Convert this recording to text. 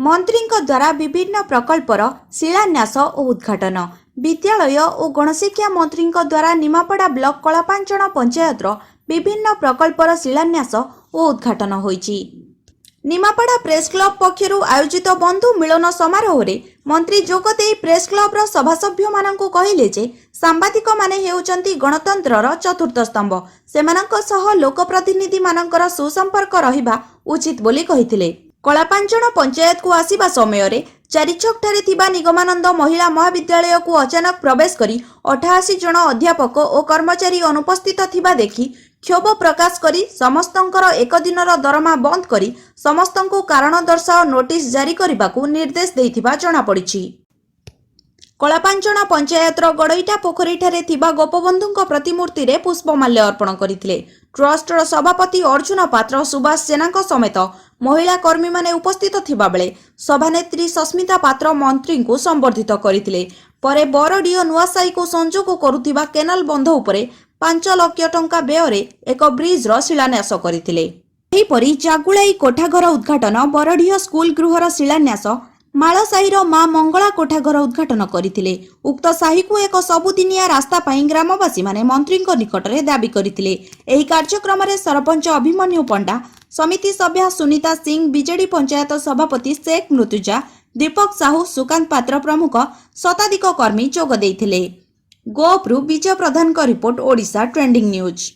मंत्री द्वारा विभिन्न प्रकल्पर शिलान्यास और उद्घाटन। विद्यालय और गणशिक्षा मंत्री द्वारा निमापड़ा ब्लॉक कलापांचन पंचायत विभिन्न प्रकल्पर शिलान्यास और उद्घाटन होईची। निमापड़ा प्रेस क्लब पक्षर आयोजित बंधु मिलन समारोह रे मंत्री जोगदे प्रेस क्लब सभासभ्य मानकु कहिले जे सांबादिक माने हेउचंती गणतंत्रर चतुर्थ स्तंभ, सेमानक सह लोकप्रतिनिधि मानकर सुसंपर्क रहिबा उचित बोली कहिथिले। कलापांचन पंचायत को आसीबा समय रे चारिछक ठारे थिबा निगमानंद महिला महाविद्यालय को अचानक प्रवेश करी 88 जन अध्यापक और कर्मचारी अनुपस्थित थिबा देखि क्षोभ प्रकाश करी समस्तंकर एक दिनर दरमा बंद करी समस्तंकु कारण दर्शाओ नोटिस जारी करबाकू निर्देश देइथिबा जणा पड़िछि। कलापांचन पंचायतर गड़ईटा पोखरी ठारे थिबा गोपबंधुଙ୍କ प्रतिमूर्ति रे पुष्पमाल्य अर्पण करथिले। ट्रस्टर सभापति अर्जुन पात्र, सुभाष जेना समेत महिला कर्मी माने उपस्थित थिबा बेले सभानेत्री सस्मिता पात्र मंत्री को संबर्धित करथिले। परे बरडीओ नुआसाई को संजोग करुथिबा केनाल बंध उपरे 5 लाख टंका व्यय एक ब्रिज रो शिलान्यास करथिले। एहीपरि जागुलाई कोठाघर उद्घाटन, बरडीओ स्कूल गृहर शिलान्यास, मालसाहीर मां मंगला कोठाघर उद्घाटन करथिले। उक्त साही को एक सबुदिनिया रास्ता पाई ग्रामवासी माने मंत्री निकटरे दाबी करथिले। एही कार्यक्रम रे सरपंच अभिमन्यु पंडा, समिति सभ्या सुनीता सिंह, बीजेडी पंचायत सभापति शेख मृत्युजा, दीपक साहू, सुकांत पात्र प्रमुख शताधिक कर्मी जोग देइथिले। गोपरु विजय प्रधान का रिपोर्ट, ओडिशा ट्रेंडिंग न्यूज।